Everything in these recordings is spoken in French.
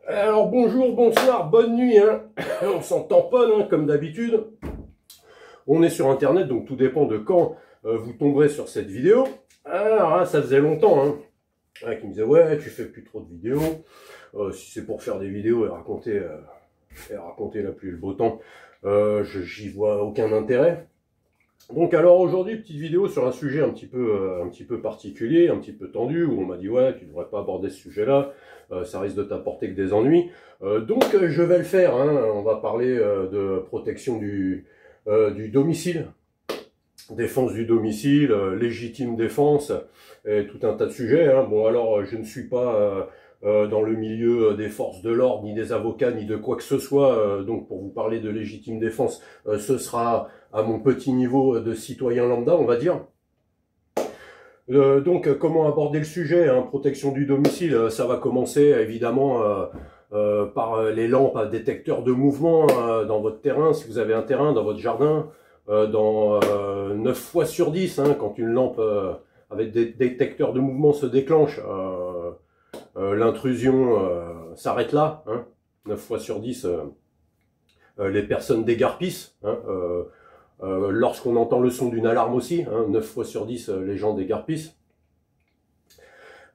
Alors bonjour, bonsoir, bonne nuit, hein. On s'entend pas, hein, comme d'habitude. On est sur internet, donc tout dépend de quand vous tomberez sur cette vidéo. Alors hein, ça faisait longtemps, hein, qui me disait ouais, tu fais plus trop de vidéos. Si c'est pour faire des vidéos et raconter la pluie et le beau temps, j'y vois aucun intérêt. Donc alors aujourd'hui, petite vidéo sur un sujet un petit peu particulier, un petit peu tendu, où on m'a dit ouais, tu devrais pas aborder ce sujet-là, ça risque de t'apporter que des ennuis. Donc je vais le faire, hein. On va parler de protection du domicile, défense du domicile, légitime défense, et tout un tas de sujets, hein. Bon alors je ne suis pas dans le milieu des forces de l'ordre, ni des avocats, ni de quoi que ce soit, donc pour vous parler de légitime défense, ce sera à mon petit niveau de citoyen lambda, on va dire. Donc, comment aborder le sujet, hein, protection du domicile, ça va commencer évidemment par les lampes à détecteur de mouvement dans votre terrain, si vous avez un terrain, dans votre jardin, dans 9 fois sur 10, hein, quand une lampe avec des détecteurs de mouvement se déclenche, l'intrusion s'arrête là, hein, 9 fois sur 10, les personnes dégarpissent, hein, lorsqu'on entend le son d'une alarme aussi, hein, 9 fois sur 10, les gens dégarpissent.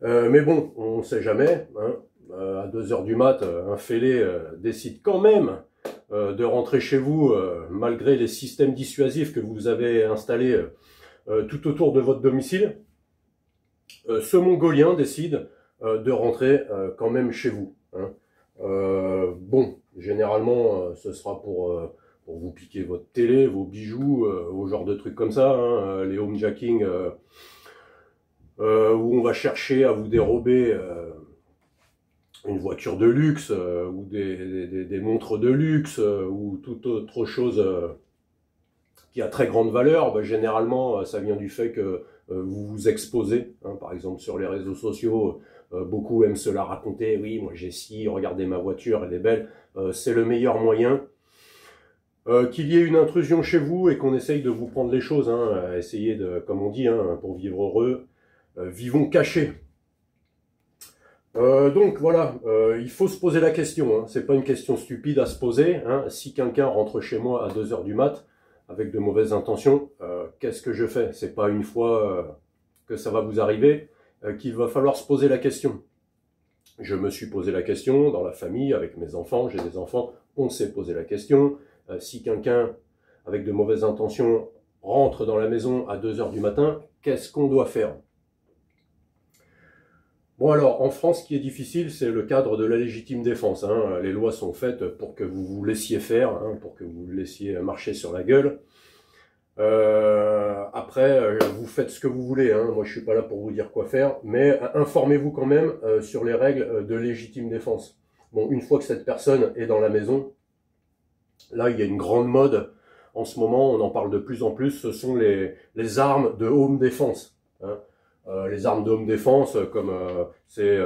Mais bon, on ne sait jamais, hein, à 2 h du mat, un fêlé décide quand même de rentrer chez vous, malgré les systèmes dissuasifs que vous avez installés tout autour de votre domicile. Ce Mongolien décide de rentrer quand même chez vous, hein. Bon, généralement, ce sera pour vous piquer votre télé, vos bijoux, au genre de trucs comme ça, hein, les homejacking, où on va chercher à vous dérober une voiture de luxe, ou des montres de luxe, ou toute autre chose qui a très grande valeur. Ben, généralement, ça vient du fait que vous vous exposez, hein, par exemple sur les réseaux sociaux. Beaucoup aiment se la raconter, oui, moi j'ai ci, regardez ma voiture, elle est belle. C'est le meilleur moyen. Qu'il y ait une intrusion chez vous et qu'on essaye de vous prendre les choses, hein, essayer de, comme on dit, hein, pour vivre heureux, vivons cachés. Donc voilà, il faut se poser la question, hein. C'est pas une question stupide à se poser, hein. Si quelqu'un rentre chez moi à 2 h du mat avec de mauvaises intentions, qu'est-ce que je fais? C'est pas une fois que ça va vous arriver qu'il va falloir se poser la question. Je me suis posé la question dans la famille, avec mes enfants, j'ai des enfants, on s'est posé la question. Si quelqu'un avec de mauvaises intentions rentre dans la maison à 2 h du matin, qu'est-ce qu'on doit faire? Bon alors, en France, ce qui est difficile, c'est le cadre de la légitime défense, hein. Les lois sont faites pour que vous vous laissiez faire, hein, pour que vous laissiez marcher sur la gueule. Après, vous faites ce que vous voulez, hein. Moi je suis pas là pour vous dire quoi faire, mais informez-vous quand même sur les règles de légitime défense. Bon, une fois que cette personne est dans la maison, là il y a une grande mode, en ce moment on en parle de plus en plus, ce sont les armes de home défense, hein. Les armes de home défense comme ces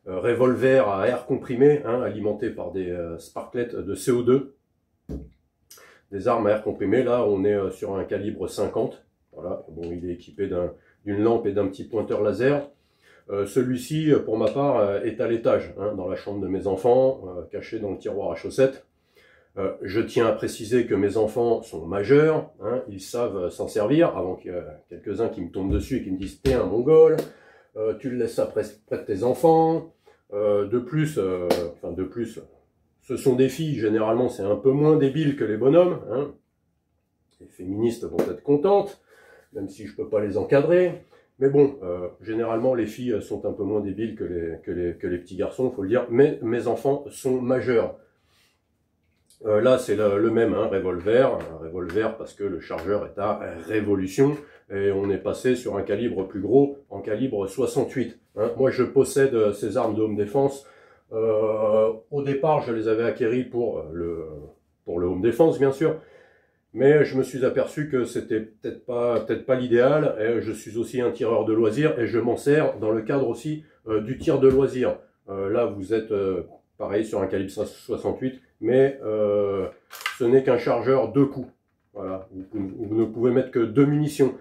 revolvers à air comprimé, hein, alimentés par des sparklets de CO2. Des armes à air comprimé, là on est sur un calibre 50, voilà. Bon, il est équipé d'une lampe et d'un petit pointeur laser. Celui-ci, pour ma part, est à l'étage, hein, dans la chambre de mes enfants, caché dans le tiroir à chaussettes. Je tiens à préciser que mes enfants sont majeurs, hein, ils savent s'en servir, avant qu'il y ait quelques-uns qui me tombent dessus et qui me disent « T'es un mongol, tu le laisses ça près de tes enfants ». De plus, ce sont des filles, généralement c'est un peu moins débile que les bonhommes, hein. Les féministes vont être contentes, même si je peux pas les encadrer. Mais bon, généralement les filles sont un peu moins débiles que les petits garçons, faut le dire. Mais mes enfants sont majeurs. Là c'est le même, hein, un revolver parce que le chargeur est à révolution. Et on est passé sur un calibre plus gros, en calibre 68. Hein. Moi je possède ces armes de home défense. Au départ, je les avais acquéris pour le home défense, bien sûr, mais je me suis aperçu que c'était peut-être pas l'idéal. Et je suis aussi un tireur de loisirs et je m'en sers dans le cadre aussi du tir de loisirs. Là, vous êtes pareil sur un calibre 68, mais ce n'est qu'un chargeur 2 coups. Voilà, vous ne pouvez mettre que 2 munitions.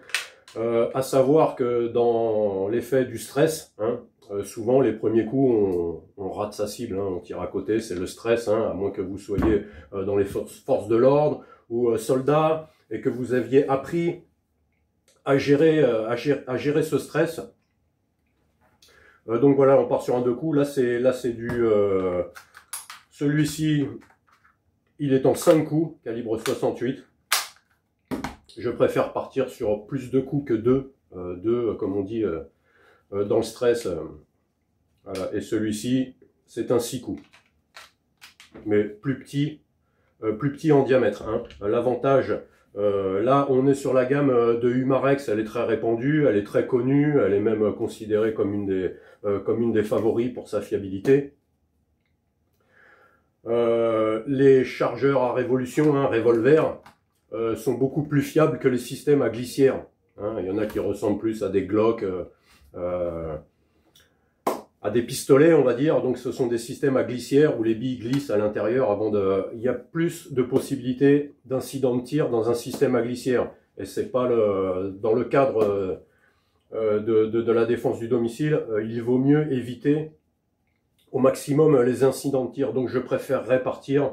À savoir que dans l'effet du stress, hein, souvent les premiers coups on rate sa cible, hein, on tire à côté, c'est le stress, hein, à moins que vous soyez dans les forces de l'ordre ou soldats et que vous aviez appris à gérer ce stress. Donc voilà, on part sur un 2 coups. Là c'est du celui-ci, il est en 5 coups, calibre 68. Je préfère partir sur plus de coups que 2, comme on dit dans le stress. Voilà. Et celui-ci, c'est un 6 coups, mais plus petit en diamètre, hein. L'avantage, là on est sur la gamme de Humarex, elle est très répandue, elle est très connue, elle est même considérée comme une des favoris pour sa fiabilité. Les chargeurs à révolution, hein, revolver, sont beaucoup plus fiables que les systèmes à glissière, hein. Il y en a qui ressemblent plus à des Glock, à des pistolets, on va dire. Donc ce sont des systèmes à glissière où les billes glissent à l'intérieur avant de... Il y a plus de possibilités d'incidents de tir dans un système à glissière. Et c'est pas dans le cadre de la défense du domicile, il vaut mieux éviter au maximum les incidents de tir. Donc je préférerais partir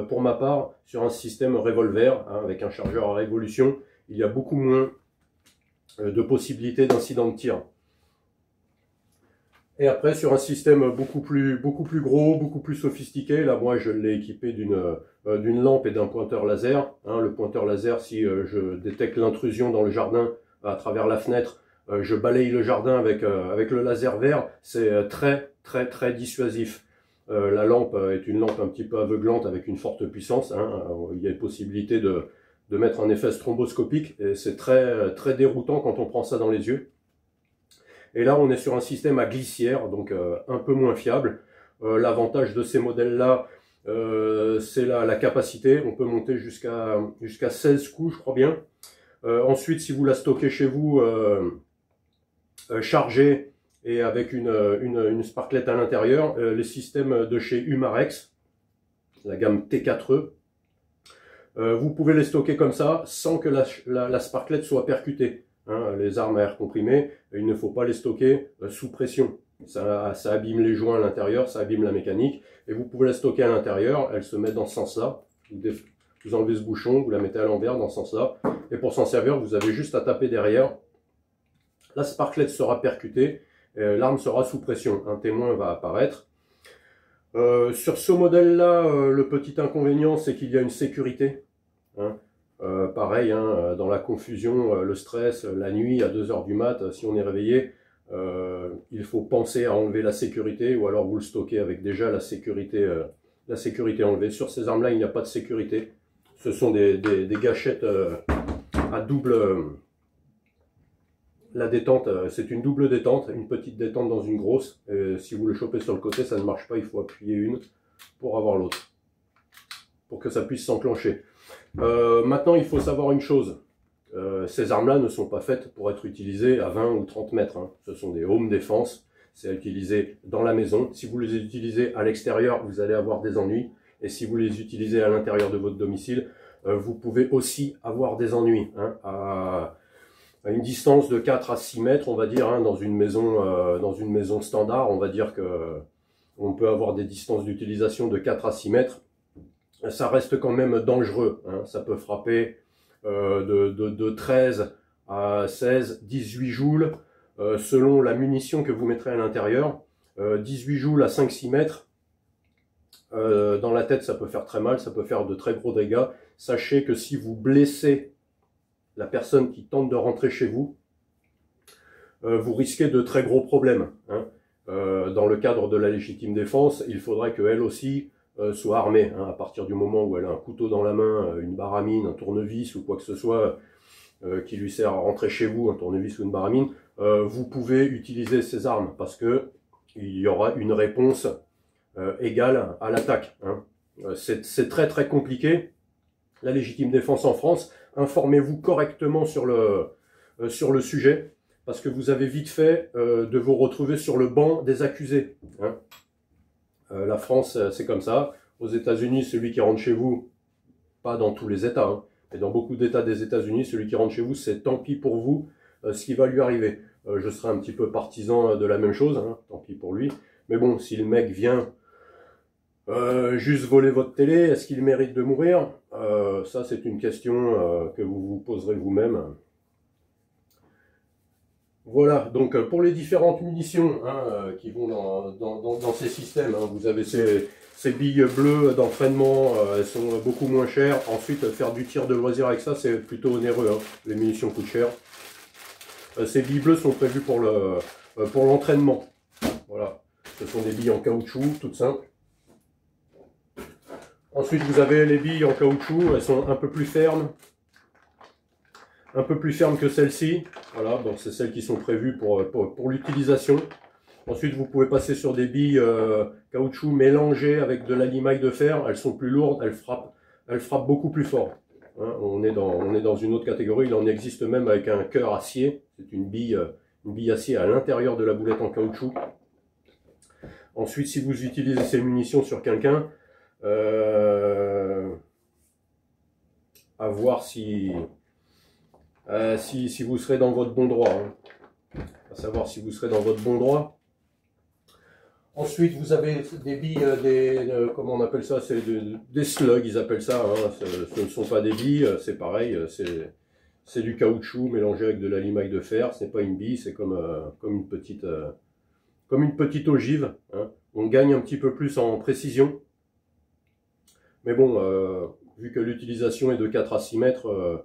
pour ma part sur un système revolver, hein, avec un chargeur à révolution. Il y a beaucoup moins de possibilités d'incidents de tir. Et après, sur un système beaucoup plus gros, beaucoup plus sophistiqué, là, moi, je l'ai équipé d'une lampe et d'un pointeur laser. Hein, le pointeur laser, si je détecte l'intrusion dans le jardin à travers la fenêtre, je balaye le jardin avec le laser vert. C'est très dissuasif. La lampe est une lampe un petit peu aveuglante avec une forte puissance, hein. Il y a une possibilité de mettre un effet stromboscopique et c'est très déroutant quand on prend ça dans les yeux. Et là, on est sur un système à glissière, donc un peu moins fiable. L'avantage de ces modèles-là, c'est la capacité. On peut monter jusqu'à 16 coups, je crois bien. Ensuite, si vous la stockez chez vous, chargée et avec une sparklette à l'intérieur, les systèmes de chez Humarex, la gamme T4E, vous pouvez les stocker comme ça, sans que la sparklette soit percutée. Hein, les armes à air comprimé, il ne faut pas les stocker sous pression. Ça abîme les joints à l'intérieur, ça abîme la mécanique. Et vous pouvez la stocker à l'intérieur, elle se met dans ce sens-là. Vous enlevez ce bouchon, vous la mettez à l'envers dans ce sens-là. Et pour s'en servir, vous avez juste à taper derrière. La sparklette sera percutée, l'arme sera sous pression. Un témoin va apparaître. Sur ce modèle-là, le petit inconvénient, c'est qu'il y a une sécurité. Hein. Pareil, hein, dans la confusion, le stress, la nuit à 2 h du mat, si on est réveillé, il faut penser à enlever la sécurité ou alors vous le stockez avec déjà la sécurité enlevée. Sur ces armes-là, il n'y a pas de sécurité. Ce sont des gâchettes à double... la détente, c'est une double détente, une petite détente dans une grosse. Si vous le chopez sur le côté, ça ne marche pas, il faut appuyer une pour avoir l'autre, pour que ça puisse s'enclencher. Maintenant, il faut savoir une chose. Ces armes-là ne sont pas faites pour être utilisées à 20 ou 30 mètres. Hein. Ce sont des home defense. C'est à utiliser dans la maison. Si vous les utilisez à l'extérieur, vous allez avoir des ennuis. Et si vous les utilisez à l'intérieur de votre domicile, vous pouvez aussi avoir des ennuis. Hein. À une distance de 4 à 6 mètres, on va dire, hein, dans une maison standard, on va dire que on peut avoir des distances d'utilisation de 4 à 6 mètres. Ça reste quand même dangereux, hein. Ça peut frapper de 13 à 16, 18 joules, selon la munition que vous mettrez à l'intérieur. 18 joules à 5-6 mètres, dans la tête ça peut faire très mal, ça peut faire de très gros dégâts. Sachez que si vous blessez la personne qui tente de rentrer chez vous, vous risquez de très gros problèmes, hein. Dans le cadre de la légitime défense, il faudrait qu'elle aussi soit armée, hein. À partir du moment où elle a un couteau dans la main, une baramine, un tournevis ou quoi que ce soit qui lui sert à rentrer chez vous, un tournevis ou une baramine, vous pouvez utiliser ces armes parce que il y aura une réponse égale à l'attaque, hein. C'est très compliqué. La légitime défense en France, informez-vous correctement sur le sujet, parce que vous avez vite fait de vous retrouver sur le banc des accusés, hein. La France, c'est comme ça. Aux États-Unis, celui qui rentre chez vous, pas dans tous les États, hein, mais dans beaucoup d'États des États-Unis, celui qui rentre chez vous, c'est tant pis pour vous ce qui va lui arriver. je serais un petit peu partisan de la même chose, hein, tant pis pour lui. Mais bon, si le mec vient juste voler votre télé, est-ce qu'il mérite de mourir? Ça, c'est une question que vous vous poserez vous-même. Voilà, donc pour les différentes munitions hein, qui vont dans ces systèmes, hein, vous avez ces billes bleues d'entraînement, elles sont beaucoup moins chères. Ensuite, faire du tir de loisir avec ça, c'est plutôt onéreux, hein. Les munitions coûtent cher. Ces billes bleues sont prévues pour l'entraînement. Voilà, ce sont des billes en caoutchouc, toutes simples. Ensuite, vous avez les billes en caoutchouc, elles sont un peu plus fermes que celles-ci. Voilà, donc c'est celles qui sont prévues pour l'utilisation. Ensuite, vous pouvez passer sur des billes caoutchouc mélangées avec de la limaille de fer. Elles sont plus lourdes, elles frappent beaucoup plus fort. Hein, on est dans une autre catégorie. Il en existe même avec un cœur acier. C'est une bille acier à l'intérieur de la boulette en caoutchouc. Ensuite, si vous utilisez ces munitions sur quelqu'un, à voir si vous serez dans votre bon droit. Hein. À savoir si vous serez dans votre bon droit. Ensuite, vous avez des billes, comment on appelle ça? C'est des slugs, ils appellent ça. Hein. Ce ne sont pas des billes, c'est pareil. C'est du caoutchouc mélangé avec de la limaille de fer. C'est pas une bille, c'est comme une petite ogive. Hein. On gagne un petit peu plus en précision. Mais bon, vu que l'utilisation est de 4 à 6 mètres,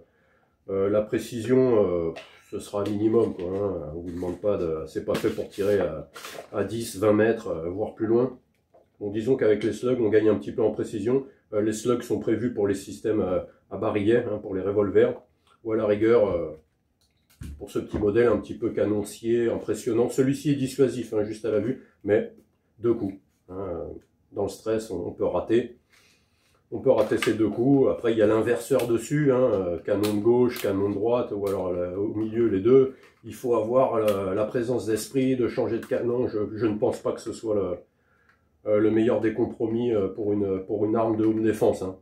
la précision, ce sera minimum, quoi, hein. On vous demande pas de, c'est pas fait pour tirer à 10, 20 mètres, voire plus loin. Bon, disons qu'avec les slugs, on gagne un petit peu en précision. Les slugs sont prévus pour les systèmes à barillet, hein, pour les revolvers, ou à la rigueur, pour ce petit modèle un petit peu canoncier, impressionnant. Celui-ci est dissuasif, hein, juste à la vue, mais 2 coups. Hein, dans le stress, on peut rater. On peut rater ces 2 coups. Après, il y a l'inverseur dessus, hein, canon de gauche, canon de droite, ou alors au milieu, les deux. Il faut avoir la présence d'esprit de changer de canon. Je ne pense pas que ce soit le meilleur des compromis pour une arme de haute défense. Hein.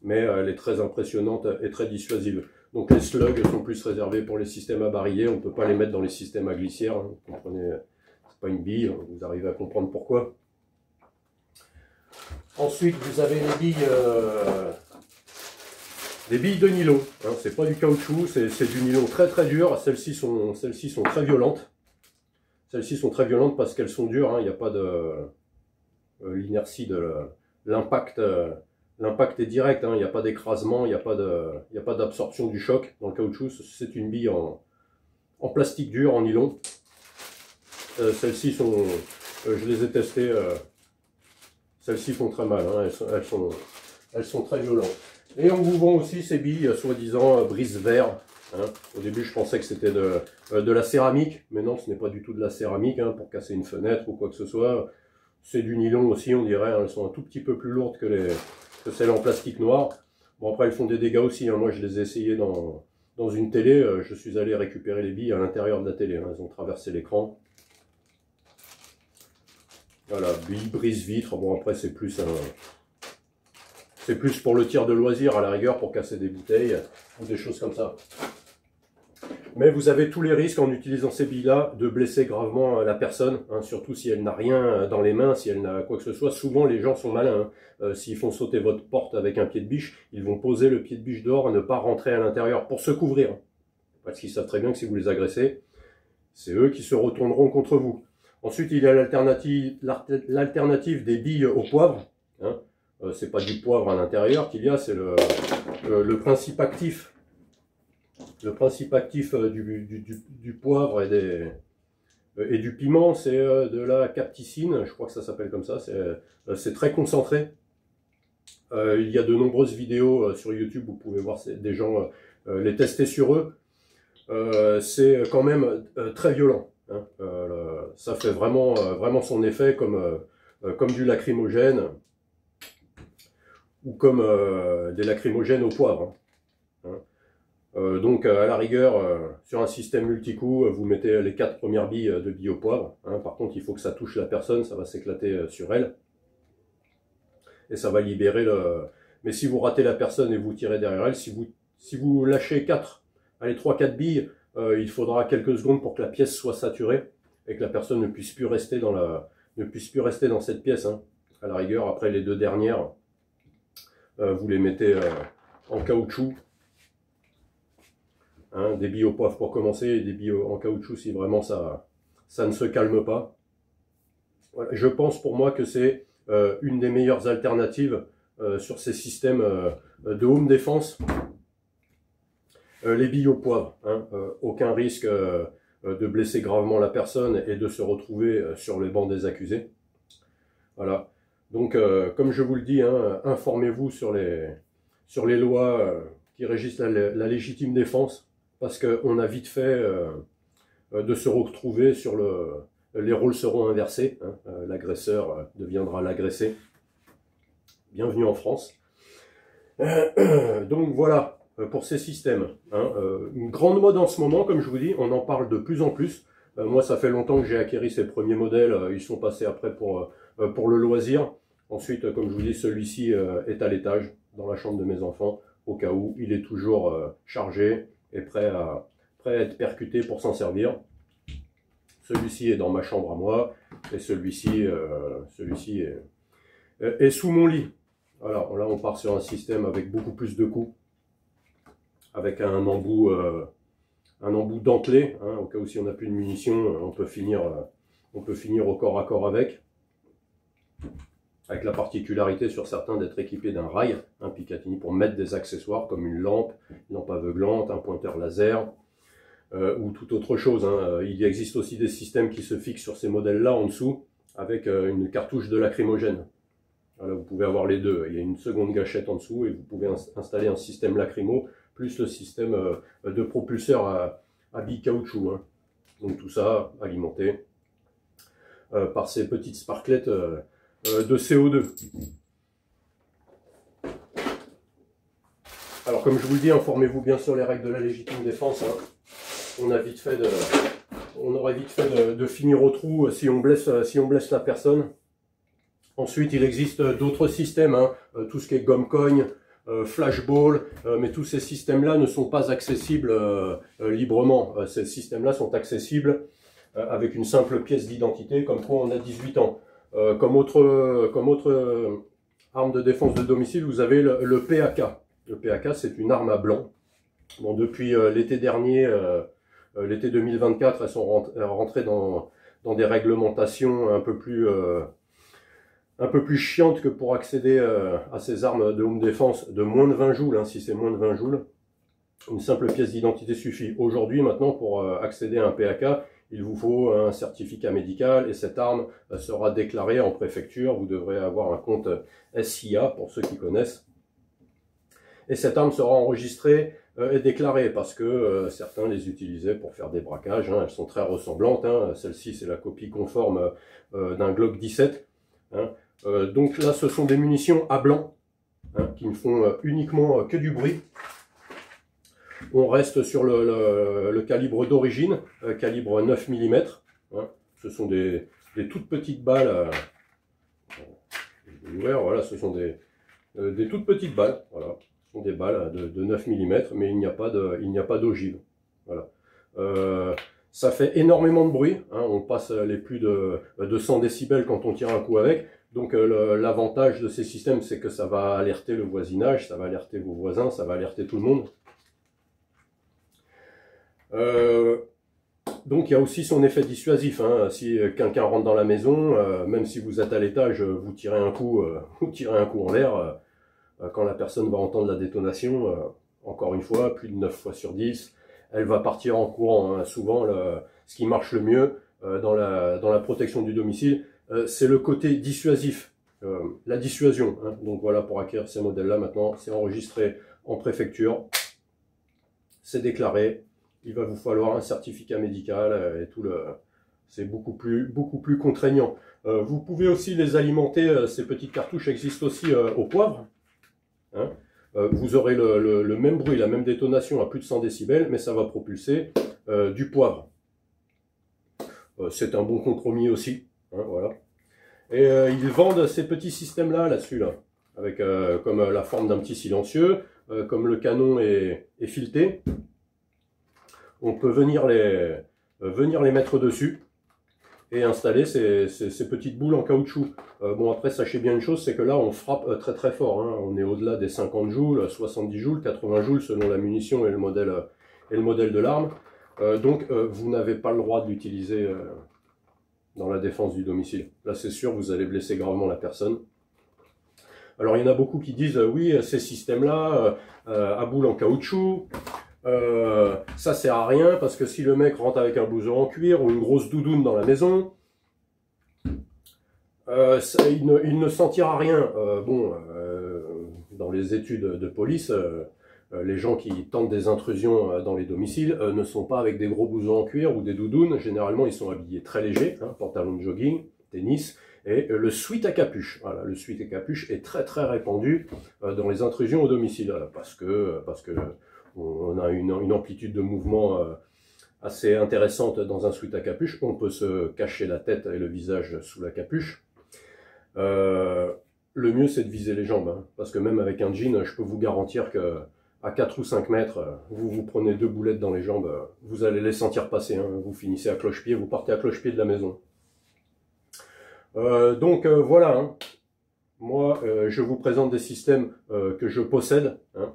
Mais elle est très impressionnante et très dissuasive. Donc les slugs sont plus réservés pour les systèmes à barillet. On ne peut pas les mettre dans les systèmes à glissière. Hein. Vous comprenez, c'est pas une bille. Vous arrivez à comprendre pourquoi. Ensuite, vous avez les billes de nylon. Hein, c'est pas du caoutchouc, c'est du nylon très très dur. Celles-ci sont très violentes. Celles-ci sont très violentes parce qu'elles sont dures. Hein, il n'y a pas de l'inertie de l'impact. L'impact est direct. Hein, il n'y a pas d'écrasement, il n'y a pas d'absorption du choc dans le caoutchouc. C'est une bille en plastique dur, en nylon. Celles-ci sont, je les ai testées. Celles-ci font très mal, hein, elles sont très violentes. Et on vous vend aussi ces billes, soi-disant brise-verre. Hein. Au début, je pensais que c'était de la céramique, mais non, ce n'est pas du tout de la céramique, hein, pour casser une fenêtre ou quoi que ce soit. C'est du nylon aussi, on dirait. Hein, elles sont un tout petit peu plus lourdes que celles en plastique noir. Bon, après, elles font des dégâts aussi. Hein. Moi, je les ai essayées dans une télé. Je suis allé récupérer les billes à l'intérieur de la télé. Hein. Elles ont traversé l'écran. Voilà, bille, brise-vitre, bon après c'est plus pour le tir de loisir à la rigueur, pour casser des bouteilles ou des choses comme ça. Mais vous avez tous les risques en utilisant ces billes-là de blesser gravement la personne, hein, surtout si elle n'a rien dans les mains, si elle n'a quoi que ce soit. Souvent les gens sont malins, hein. S'ils font sauter votre porte avec un pied de biche, ils vont poser le pied de biche dehors et ne pas rentrer à l'intérieur pour se couvrir. Parce qu'ils savent très bien que si vous les agressez, c'est eux qui se retourneront contre vous. Ensuite, il y a l'alternative des billes au poivre. Hein. C'est pas du poivre à l'intérieur qu'il y a, c'est le principe actif. Le principe actif du poivre et du piment, c'est de la capticine, je crois que ça s'appelle comme ça. C'est très concentré. Il y a de nombreuses vidéos sur YouTube, vous pouvez voir des gens les tester sur eux. C'est quand même très violent. Hein, ça fait vraiment son effet comme du lacrymogène ou comme des lacrymogènes au poivre. Hein. Donc à la rigueur, sur un système multi-coup, vous mettez les 4 premières billes de billes au poivre. Hein. Par contre, il faut que ça touche la personne, ça va s'éclater sur elle. Et ça va libérer le... Mais si vous ratez la personne et vous tirez derrière elle, si vous lâchez 3-4 billes, il faudra quelques secondes pour que la pièce soit saturée et que la personne ne puisse plus rester dans cette pièce. Hein. À la rigueur, après les deux dernières, vous les mettez en caoutchouc. Hein, des billes au poivre pour commencer et des billes en caoutchouc si vraiment ça ne se calme pas. Voilà. Je pense pour moi que c'est une des meilleures alternatives sur ces systèmes de home défense. Les billes au poivre, hein, aucun risque de blesser gravement la personne et de se retrouver sur les bancs des accusés. Voilà. Donc, comme je vous le dis, hein, informez-vous sur les lois qui régissent la légitime défense, parce qu'on a vite fait de se retrouver sur les rôles seront inversés. Hein, l'agresseur deviendra l'agressé. Bienvenue en France. Donc voilà pour ces systèmes. Hein, une grande mode en ce moment, comme je vous dis, on en parle de plus en plus. Moi, ça fait longtemps que j'ai acquéri ces premiers modèles. Ils sont passés après pour le loisir. Ensuite, comme je vous dis, celui-ci est à l'étage, dans la chambre de mes enfants, au cas où il est toujours chargé et prêt à être percuté pour s'en servir. Celui-ci est dans ma chambre à moi, et celui-ci est sous mon lit. Voilà, là on part sur un système avec beaucoup plus de coups, avec un embout dentelé, hein, au cas où si on n'a plus de munitions, on peut finir au corps à corps avec la particularité sur certains d'être équipé d'un rail, un Picatinny, pour mettre des accessoires comme une lampe aveuglante, un pointeur laser, ou toute autre chose. Hein. Il existe aussi des systèmes qui se fixent sur ces modèles-là en dessous, avec une cartouche de lacrymogène. Voilà, vous pouvez avoir les deux. Il y a une seconde gâchette en dessous et vous pouvez installer un système lacrymo, plus le système de propulseur à billes caoutchouc. Hein. Donc tout ça alimenté par ces petites sparklettes de CO2. Alors comme je vous le dis, informez-vous bien sur les règles de la légitime défense. Hein. On aurait vite fait de finir au trou si on blesse la personne. Ensuite, il existe d'autres systèmes, hein, tout ce qui est gomme-cogne, flashball, mais tous ces systèmes-là ne sont pas accessibles librement. Ces systèmes-là sont accessibles avec une simple pièce d'identité, comme quoi on a 18 ans. Comme autre arme de défense de domicile, vous avez le PAK. Le PAK, c'est une arme à blanc. Bon, depuis l'été dernier, l'été 2024, elles sont rentrées dans des réglementations un peu plus chiantes que pour accéder à ces armes de home défense de moins de 20 joules. Hein, si c'est moins de 20 joules, une simple pièce d'identité suffit. Aujourd'hui, maintenant, pour accéder à un PAK, il vous faut un certificat médical et cette arme sera déclarée en préfecture. Vous devrez avoir un compte SIA pour ceux qui connaissent. Et cette arme sera enregistrée et déclarée parce que certains les utilisaient pour faire des braquages. Hein. Elles sont très ressemblantes. Hein. Celle-ci, c'est la copie conforme d'un Glock 17. Hein. Donc là, ce sont des munitions à blanc, hein, qui ne font uniquement que du bruit. On reste sur le calibre d'origine, calibre 9 mm. Hein. Ce sont des toutes petites balles. Voilà, ce sont des toutes petites balles. Voilà. Ce sont des balles de 9 mm, mais il n'y a pas d'ogive. Voilà. Ça fait énormément de bruit. Hein. On passe les plus de 100 décibels quand on tire un coup avec. Donc l'avantage de ces systèmes, c'est que ça va alerter le voisinage, ça va alerter vos voisins, ça va alerter tout le monde. Donc il y a aussi son effet dissuasif. Hein. Si quelqu'un rentre dans la maison, même si vous êtes à l'étage, vous tirez un coup en l'air, quand la personne va entendre la détonation, encore une fois, plus de 9 fois sur 10, elle va partir en courant. Hein. Souvent, ce qui marche le mieux dans la protection du domicile, c'est le côté dissuasif, la dissuasion. Hein. Donc voilà, pour acquérir ces modèles-là maintenant, c'est enregistré en préfecture, c'est déclaré. Il va vous falloir un certificat médical et tout c'est beaucoup plus contraignant. Vous pouvez aussi les alimenter, ces petites cartouches existent aussi au poivre. Hein. Vous aurez le même bruit, la même détonation à plus de 100 décibels, mais ça va propulser du poivre. C'est un bon compromis aussi. Hein, voilà. Et ils vendent ces petits systèmes-là, là-dessus, avec comme la forme d'un petit silencieux, comme le canon est fileté. on peut venir les mettre dessus et installer ces petites boules en caoutchouc. Bon, après, sachez bien une chose, c'est que là, on frappe très très fort, hein. On est au-delà des 50 joules, 70 joules, 80 joules selon la munition et le modèle de l'arme. Donc, vous n'avez pas le droit de l'utiliser dans la défense du domicile. Là, c'est sûr, vous allez blesser gravement la personne. Alors, il y en a beaucoup qui disent, oui, ces systèmes-là, à boules en caoutchouc, ça sert à rien parce que si le mec rentre avec un blouson en cuir ou une grosse doudoune dans la maison, il ne sentira rien. Dans les études de police, les gens qui tentent des intrusions dans les domiciles ne sont pas avec des gros blousons en cuir ou des doudounes. Généralement, ils sont habillés très légers, hein, pantalon de jogging, tennis, et le sweat à capuche. Voilà, le sweat à capuche est très très répandu dans les intrusions au domicile, parce que on a une amplitude de mouvement assez intéressante dans un sweat à capuche. On peut se cacher la tête et le visage sous la capuche. Le mieux, c'est de viser les jambes, hein, parce que même avec un jean, je peux vous garantir que à 4 ou 5 mètres, vous prenez 2 boulettes dans les jambes, vous allez les sentir passer, hein, vous finissez à cloche-pied, vous partez à cloche-pied de la maison. Voilà, hein. Moi je vous présente des systèmes que je possède, hein.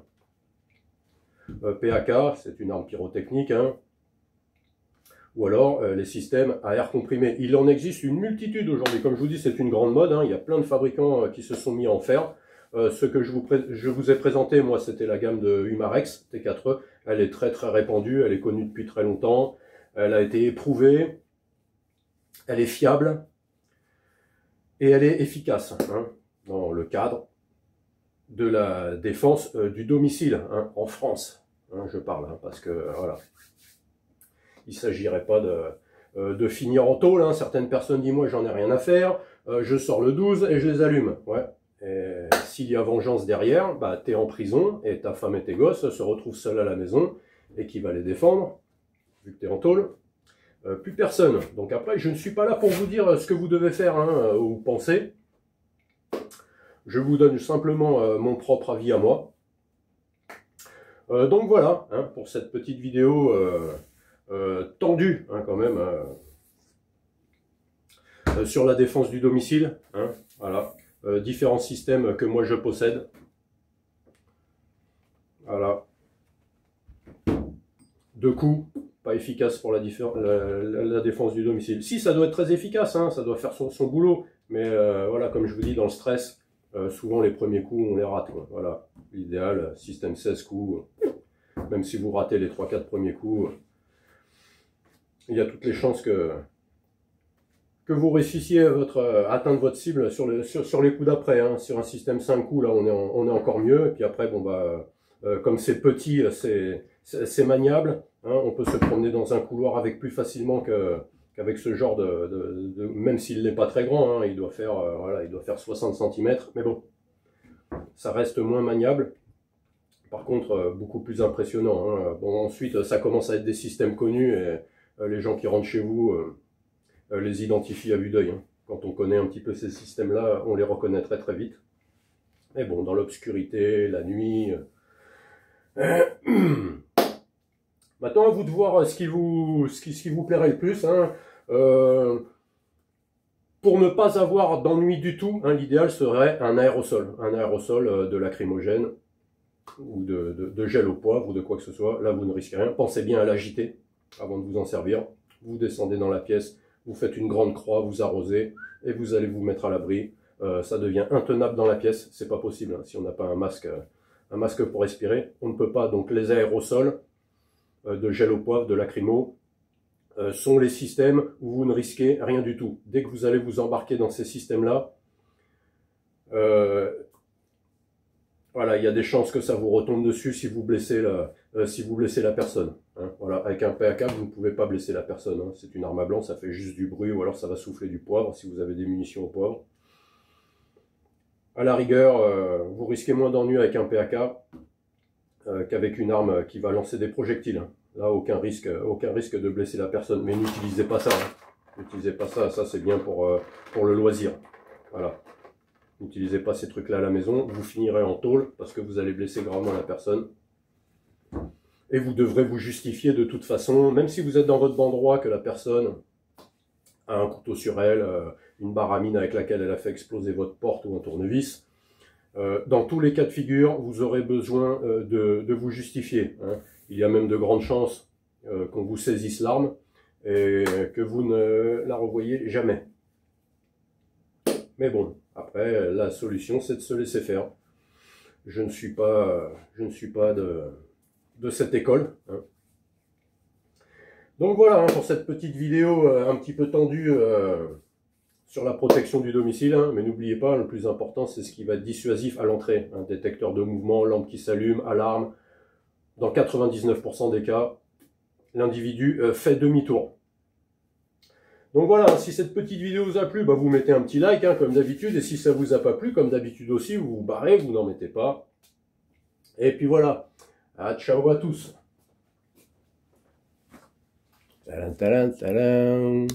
PAK, c'est une arme pyrotechnique, hein. Ou alors les systèmes à air comprimé. Il en existe une multitude aujourd'hui, comme je vous dis, c'est une grande mode, hein. Il y a plein de fabricants qui se sont mis à en faire. Ce que je vous ai présenté, moi, c'était la gamme de Umarex T4E. Elle est très très répandue, elle est connue depuis très longtemps, elle a été éprouvée, elle est fiable et elle est efficace, hein, dans le cadre de la défense du domicile, hein, en France, hein, je parle, hein, parce que voilà, il ne s'agirait pas de finir en tôle, hein. Certaines personnes disent, moi j'en ai rien à faire, je sors le 12 et je les allume. Ouais. Et s'il y a vengeance derrière, bah, tu es en prison et ta femme et tes gosses se retrouvent seuls à la maison, et qui va les défendre, vu que tu es en tôle? Plus personne. Donc après, je ne suis pas là pour vous dire ce que vous devez faire, hein, ou penser. Je vous donne simplement mon propre avis à moi. Donc voilà, hein, pour cette petite vidéo tendue, hein, quand même, sur la défense du domicile, hein, voilà. Différents systèmes que moi je possède. Voilà. 2 coups, pas efficace pour la défense du domicile. Si, ça doit être très efficace, hein, ça doit faire son boulot. Mais voilà, comme je vous dis, dans le stress, souvent les premiers coups, on les rate. Quoi. Voilà, l'idéal, système 16 coups. Même si vous ratez les 3-4 premiers coups, il y a toutes les chances que vous réussissiez à atteindre votre cible sur les coups d'après, hein. Sur un système 5 coups, là, on est encore mieux. Et puis après, bon, bah, comme c'est petit, c'est maniable, hein. On peut se promener dans un couloir avec plus facilement qu'avec ce genre même s'il n'est pas très grand, hein, il doit faire, voilà, il doit faire 60 cm. Mais bon, ça reste moins maniable. Par contre, beaucoup plus impressionnant, hein. Bon, ensuite, ça commence à être des systèmes connus et les gens qui rentrent chez vous les identifient à vue d'œil, hein. Quand on connaît un petit peu ces systèmes-là, on les reconnaît très très vite. Mais bon, dans l'obscurité, la nuit... Maintenant, à vous de voir ce qui vous plairait le plus, hein. Pour ne pas avoir d'ennui du tout, hein, l'idéal serait un aérosol de lacrymogène ou de gel au poivre ou de quoi que ce soit. Là, vous ne risquez rien. Pensez bien à l'agiter avant de vous en servir. Vous descendez dans la pièce, vous faites une grande croix, vous arrosez et vous allez vous mettre à l'abri. Ça devient intenable dans la pièce, c'est pas possible, hein, si on n'a pas un masque pour respirer. On ne peut pas, donc les aérosols de gel au poivre, de lacrymo, sont les systèmes où vous ne risquez rien du tout. Dès que vous allez vous embarquer dans ces systèmes-là, voilà, il y a des chances que ça vous retombe dessus si vous blessez la personne. Hein. Voilà, avec un PAK, vous ne pouvez pas blesser la personne. Hein. C'est une arme à blanc, ça fait juste du bruit, ou alors ça va souffler du poivre si vous avez des munitions au poivre. À la rigueur, vous risquez moins d'ennuis avec un PAK qu'avec une arme qui va lancer des projectiles. Hein. Là, aucun risque de blesser la personne. Mais n'utilisez pas ça. Hein. N'utilisez pas ça. Ça, c'est bien pour le loisir. Voilà. N'utilisez pas ces trucs-là à la maison. Vous finirez en tôle parce que vous allez blesser gravement la personne. Et vous devrez vous justifier de toute façon, même si vous êtes dans votre banc droit, que la personne a un couteau sur elle, une barre à mine avec laquelle elle a fait exploser votre porte ou un tournevis. Dans tous les cas de figure, vous aurez besoin de vous justifier. Hein. Il y a même de grandes chances qu'on vous saisisse l'arme et que vous ne la revoyez jamais. Mais bon, après, la solution, c'est de se laisser faire. Je ne suis pas de cette école. Hein. Donc voilà, hein, pour cette petite vidéo un petit peu tendue sur la protection du domicile. Hein, mais n'oubliez pas, le plus important, c'est ce qui va être dissuasif à l'entrée. Un détecteur de mouvement, lampe qui s'allume, alarme. Dans 99% des cas, l'individu fait demi-tour. Donc voilà, si cette petite vidéo vous a plu, bah vous mettez un petit like, hein, comme d'habitude. Et si ça vous a pas plu, comme d'habitude aussi, vous vous barrez, vous n'en mettez pas. Et puis voilà. Ah, ciao à tous. Tadam, tadam, tadam.